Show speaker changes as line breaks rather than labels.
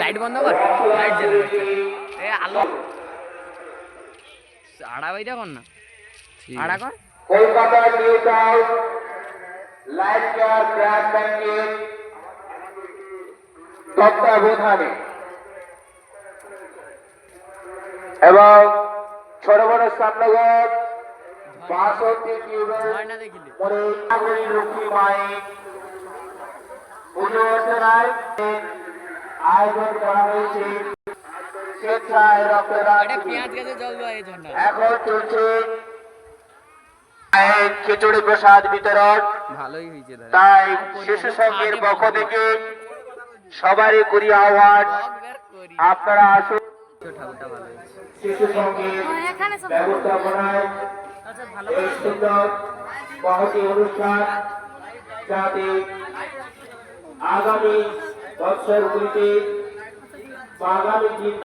Light বন্ধ কর, light জ্বালা এ আলো আড়া বাইটা কর না, আড়া কর।
Kolkata new town life care brand ব্যাংকের তত্ত্বাবধানে এবং ছোট বড় সামনগর ৬২ লক্ষ্মী মায়ের পুজো অর্চনায় আয়োজন করা হয়েছে স্বেচ্ছায় রক্তদান। এখন চলছে খিচুড়ি প্রসাদ বিতরণ। তাই শিশু সংঘের পক্ষ থেকে সবারই করি আহ্বান, আপনারা আসুন শিশু সংঘের ব্যবস্থাপনায় এই সুন্দর মহতি অনুষ্ঠান যাতে আগামী বছরগুলিতে আগামী দিন